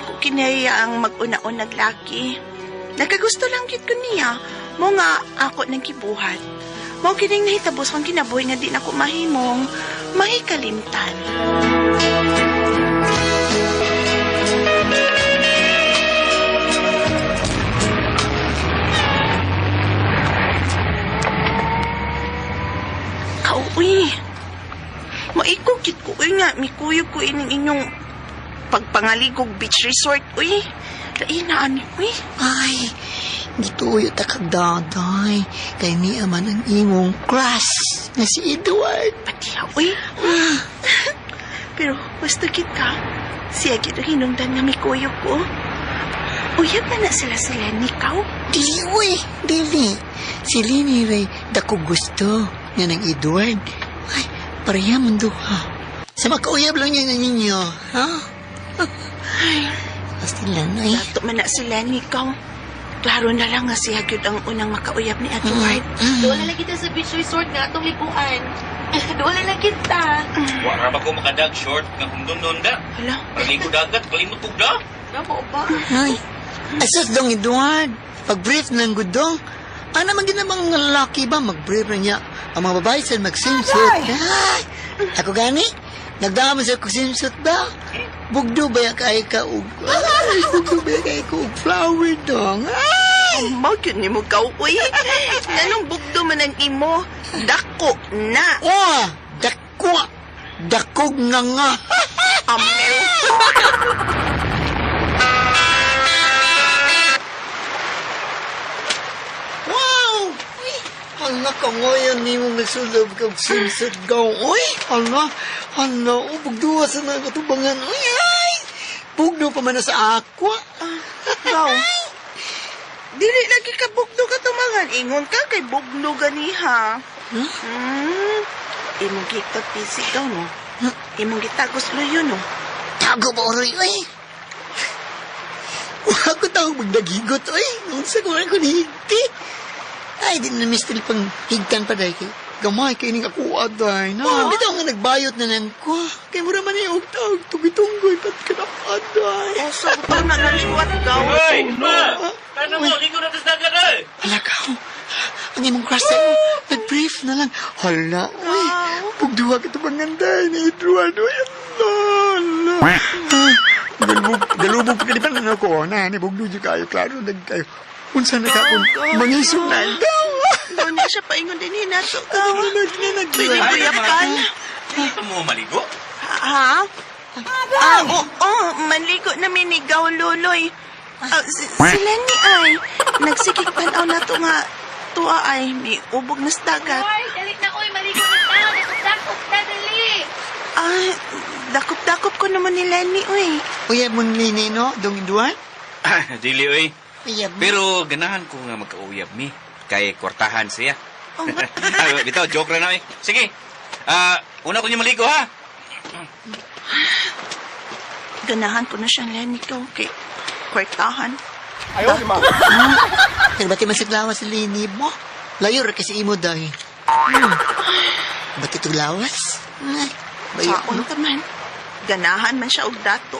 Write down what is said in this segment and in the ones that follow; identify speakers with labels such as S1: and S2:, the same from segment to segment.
S1: ako kinaya ang mag-una-unag laki. Nakagusto lang yun ko niya. Mo nga ako nang kibuhat. Mo kining nahitabos kong kinabuhi nga di na ko mahimong mahikalimtan. Kauwi. Maikugit ko nga, mikuyog ko ining inyong pagpangaligog beach resort, uy. Lainaan, uy.
S2: Ay, gituyo ta kag daday. Kay niya man ang imong crush na si Edward.
S1: Pati uy. Pero basta kita, siya gito hinungdan nga mikuyog ko. Uyab na sila sa Lenny,
S2: Dili, uy, dili. Si Lini Ray, dako gusto nga ng Edward. Ay, pareha man duha. Sa makauyab lang niya ninyo, ha?
S1: Ay,
S2: basta lang, ay.
S1: dato man na si Lenny, Klaro na lang nga siya gyud ang unang makauyab ni Edward.
S3: Doon na lang kita sa beach resort nga atong likuan. Doon na lang kita.
S4: Wala ba ko makadag short nga kung doon da?
S1: Hala,
S4: Paligo dagat, kalimot tugda.
S3: Namo ba?
S2: Ay, asas dong Edward. Pag-brief ng gudong. Ano naman ginamang lalaki ba? Mag-brief na niya. Ang mga babae saan mag-swimsuit. Ay, ako gani? Nagdama sa swimsuit ba? Bugdo ba yung kaya ka ug... Ay, bugdo ba yung kaya ka ug flower dong? Ay!
S1: magyud ni mo uy. Nanong bugdo man ang imo, dako na.
S2: Oh, dakwa. Dakog nga.
S1: Amel.
S2: Wow! Hala ka ngayon ni mong nasulob kag swimsuit gaw. Uy! Hala! Bugduwa sa nagatubangan. Uy! Ay! Bugdo pa man na sa aqua.
S1: Gaw. Dili lagi ka bugno ka tumangan. Ingon ka kay bugno ganiha. Imong kitag pisik daw, no? Imong gitagos luyo, no?
S2: Tago ba oroy, uy? Wala ko tawag magdagigot, uy. Nung sa kumain ko ni Higti. Ay, di na mistil pang higtan pa dahil kay gamay kay ning ako aday. Na, bitaw nga nagbayot na nang ko. Kay mura man yung tawag, tugitunggoy, pat ka na aday.
S1: Oso, ito na naliwat gaw.
S4: Hoy, ma! Ano mo, ligo na tas dagat eh!
S2: Alakaw, ang imong crush sa'yo, nag-brief na lang. Hala, uy, pugduwa ka ito panganday ni Edward, uy, hala. Galubog pa ka di pa lang ako, na, bugdo dyan kayo, klaro, nagkayo. Unsa na ka kung mangisog na daw.
S1: Doon na siya paingon din hinato, gaw. Pwede
S2: Nag-nag-nag.
S1: ko yapan.
S4: Dito mo maligo?
S1: Ha? Oo, manligo na minigaw, Luloy. Sila ni ay, nagsikik panaw na to nga, tuwa ay, may ubog na sa dagat.
S3: Oy, dalit na oy, maligo na ta. Nakasakot na dali.
S1: Ay, dakop-dakop ko naman ni Lenny, uy.
S2: Uy, mong lini, no? Dong Edward?
S4: Dili, oy.
S2: Uy,
S4: Pero ganahan ko nga magkauyab mi. Kay kwartahan siya.
S1: Oh,
S4: Bitaw, joke lang na eh. Sige. Una ko niya maligo, ha?
S1: ganahan ko na siyang Lenny ko, kay kwartahan.
S2: Pero ba't masiglawas si lini mo? Layo ra kasi imo dahil. Ba't ito lawas? Ay, bayo,
S1: Saon
S2: no?
S1: ka man. Ganahan man siya og dato.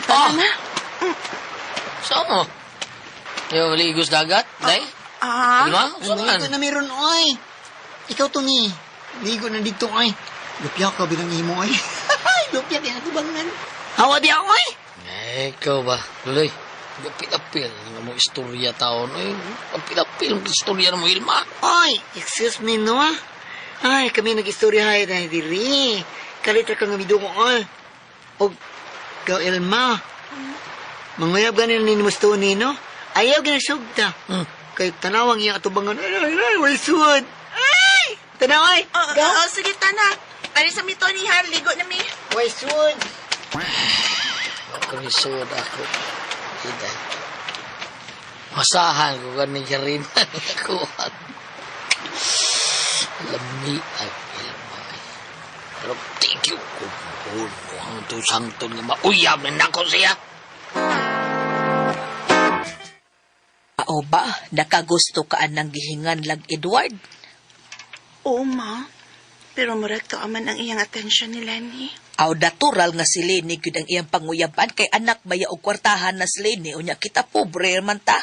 S1: Tara na.
S5: Saan mo? Yung ligos dagat, day?
S1: Ah,
S5: Di ba?
S2: Ano ito na meron, oy? Ikaw to ni. Ligo na dito, oy. Lupya ka bilang imo, oy. Lupya kaya tubangan. Hawa di ako, oy.
S5: Ikaw ba? Luloy, gapil-apil nga mo istorya taon. Ay, gapil-apil ang istorya na mo, Ilma.
S2: Oy, excuse me, no? Ay, kami nag-istoryahay na diri. Kalitra ka nga midungo, oy. O, gaw Elma. Manguyab ganin ni musto ni, no? Ayaw ginasugta. Kay tanawang iya atubangan. Ay, way suod. Ay! Tanaway!
S1: sige, tana. Pari sa mito ni Han, ligo na mi.
S2: Way suod.
S5: Ako ni Sud ako. Ida. Masahan ko ganing karina. Ako. Lami ay Ilma. Pero thank you ko. Ang tusangton nga mauyab na nako siya.
S6: O ba, nakagusto ka ng gihingan lag Edward?
S1: Oo, ma. Pero murag to aman ang iyang atensyon ni Lenny.
S6: Aw natural nga si Lenny gyud ang iyang panguyaban kay anak baya og kwartahan na si Lenny unya kita pobre man ta.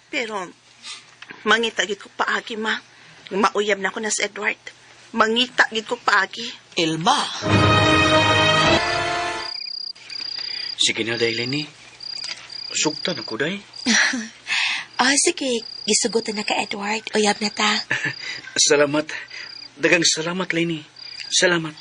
S1: Pero, mangita gid ko paagi, ma. Mauyab na ko na si Edward. Mangita gid ko paagi.
S6: Ilma,
S4: Sige na, day, Lenny. Sugtan ako, day.
S3: Sige. Gisugutan na ka, Edward. Uyab na ta.
S4: Salamat. Dagang salamat, Lenny. Salamat.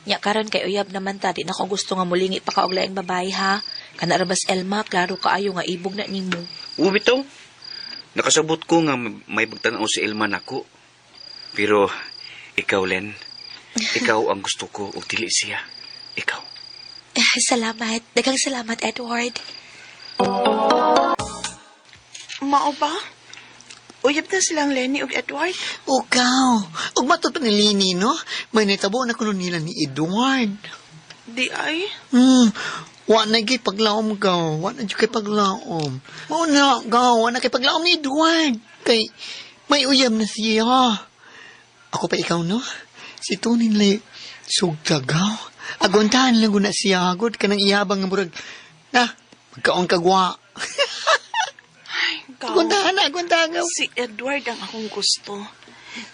S3: Nya karon kay uyab naman ta. Di na ko gusto nga mulingi pa ka og laing babae, ha? Kana rabas Elma, klaro kaayo nga ibog na nimo.
S4: Bitaw. Nakasabot ko nga may pagtanaw si Elma nako. Pero, ikaw, Len. Ikaw ang gusto ko o dili siya. Ikaw.
S3: Salamat. Daghang salamat, Edward.
S1: Mao ba? Uyab na silang Lenny ug Edward.
S2: Ugaw. Ug matod pa ni Lini, no? May natabo na kuno nila ni Edward.
S1: Di ay?
S2: Wa na kay paglaom gaw. Wa na kay paglaom. Mao na gaw. Wa na kay paglaom ni Edward. Kay may uyab na siya. Ako pa ikaw, no? Si Tony nila sugtagaw. Aguntahan lang na siya. Agod ka nang ihabang nga murag. Na, magkaon kagwa.
S1: Gaw.
S2: Aguntahan gaw.
S1: Si Edward ang akong gusto.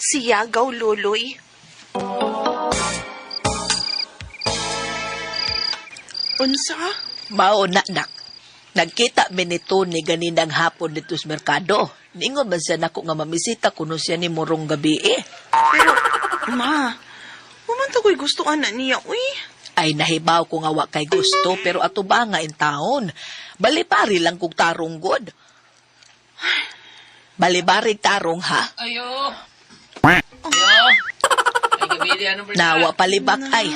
S1: Si Yagaw Luloy. Unsa?
S6: mao na nak. Nagkita mi ni Tony ganinang hapon dito sa merkado. Ningon man siya nako nga mamisita kuno siya ni murong gabi eh.
S1: Pero, ma, umanta ko'y gusto na niya, uy.
S6: Ay nahibaw ko nga wa kay gusto pero ato ba nga in taon. Balibari lang kog tarong god. Balibari tarong ha.
S5: Ayo. Ay, gabili, ano ba siya?
S6: Nawa palibak ay.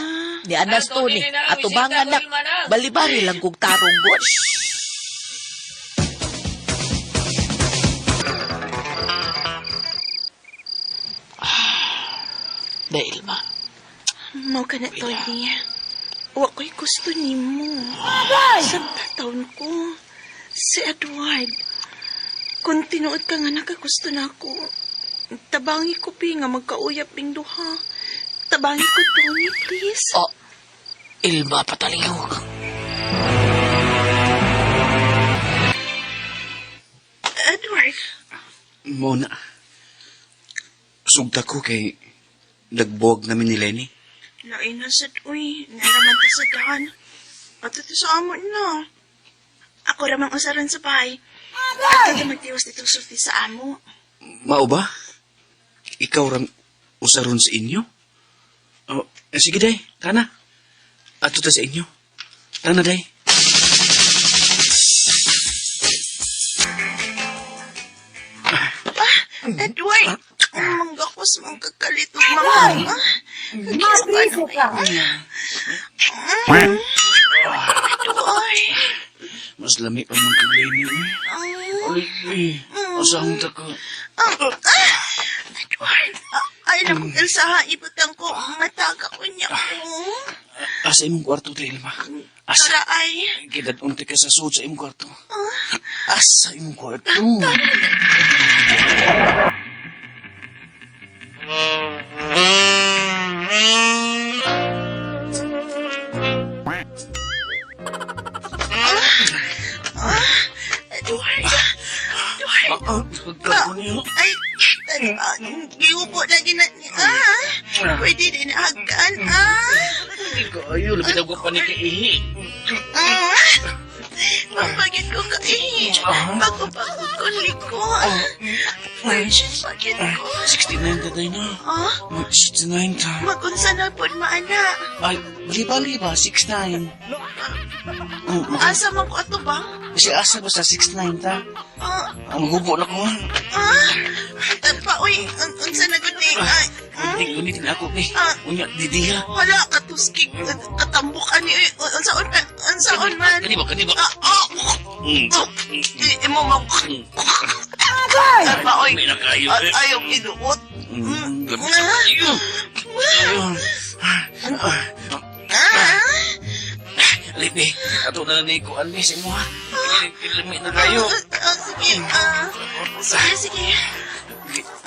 S6: Ni Anas Tony, ato ba nga nak. Balibari lang kog tarong god.
S5: Dahil ma.
S1: Mau ka na, Tony. Wa ko'y gusto ni mo. Sabta taon ko. Si Edward. Kung tinuod ka nga nakagusto na ako, tabangi ko pi nga magkauyap ping duha. Tabangi ko, Tony, please.
S5: Oh, Ilma pataliyog.
S1: Edward,
S4: Mona. Sugta ko kay nagbuwag namin ni Lenny.
S1: lain na sad, uy. Naraman ta sa dahan. At ito sa amon na. Ako ramang usaran sa bahay. At ito magtiwas dito sulti sa amo.
S4: Mao ba? Ikaw ram usaron sa inyo? Oh, sige day, kana. Ato ta sa inyo. Tana day.
S1: Edward! Manggakos mong kakalitog mga. Mabriso ka. Edward!
S4: Mas lami pa man kang Lenny. Ay, asahong ta ko.
S1: Edward! Ay, nakugal sa ibutang ko. Mataga ko niya ko.
S4: Asa imong kwarto tayo, Ilma? Asa?
S1: Para ay...
S4: Kidat unti ka sa suot sa imong kwarto. Asa imong kwarto?
S1: Edward!
S4: Pagkako niyo.
S1: Ay, giupo na ginat niya. Pwede din hagan.
S4: Hindi ko ayo, labit ako pa ni kaihi.
S1: Mapagit ko ka Pagpapagod ko liko. Virgin pagit ko.
S4: 69 ta tayo na. 69 ta.
S1: Magunsa na po maana.
S4: Ay, bali ba? 69.
S1: Asa man ko ato ba?
S4: Kasi asa ba sa 69 ta? Ang gubo na ko.
S1: Uy, unsa na gud ni?
S4: Gunitin ako, eh. Unya, didiha.
S1: Wala, katuskig, katambukan ni, unsaon man.
S4: Kaniba.
S1: Imo mo. Oy,
S4: May nakayo, eh.
S1: ayaw iduot.
S4: Gabi sa kayo. Lipi, ato na ni ko anis mo ha. Ilimi na kayo.
S1: Sige.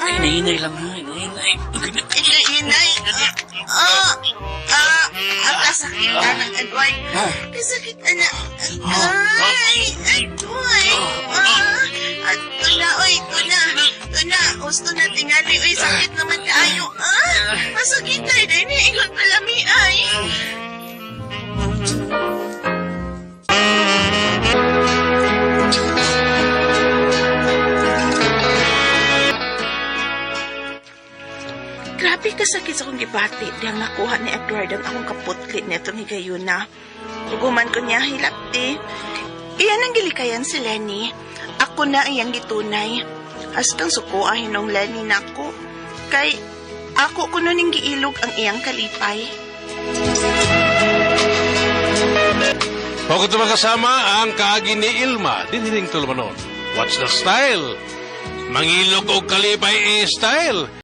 S4: Hinay-hinay lang ha, hinay-hinay.
S1: Inay. Sakit anak, Edward. Kasakit anak. Ay, Edward. Tuna. Gusto na tingali. Uy, sakit naman kayo. Masakit na. Dahil ingon palami ay. Grabe kasakit sa kong gibati diyang nakuha ni Edward ang akong kaputlit nito ni Gayuna. Huguman ko niya hilapti. Iyan ang gilikayan si Lenny. Ako na iyang gitunay. Hastang sukuahin ng Lenny nako. Kay ako kuno ning giilog ang iyang kalipay.
S7: Pagod naman kasama ang kaagi ni Ilma, dinhiling tulumanon. What's the style? Mangilog o kalipay style.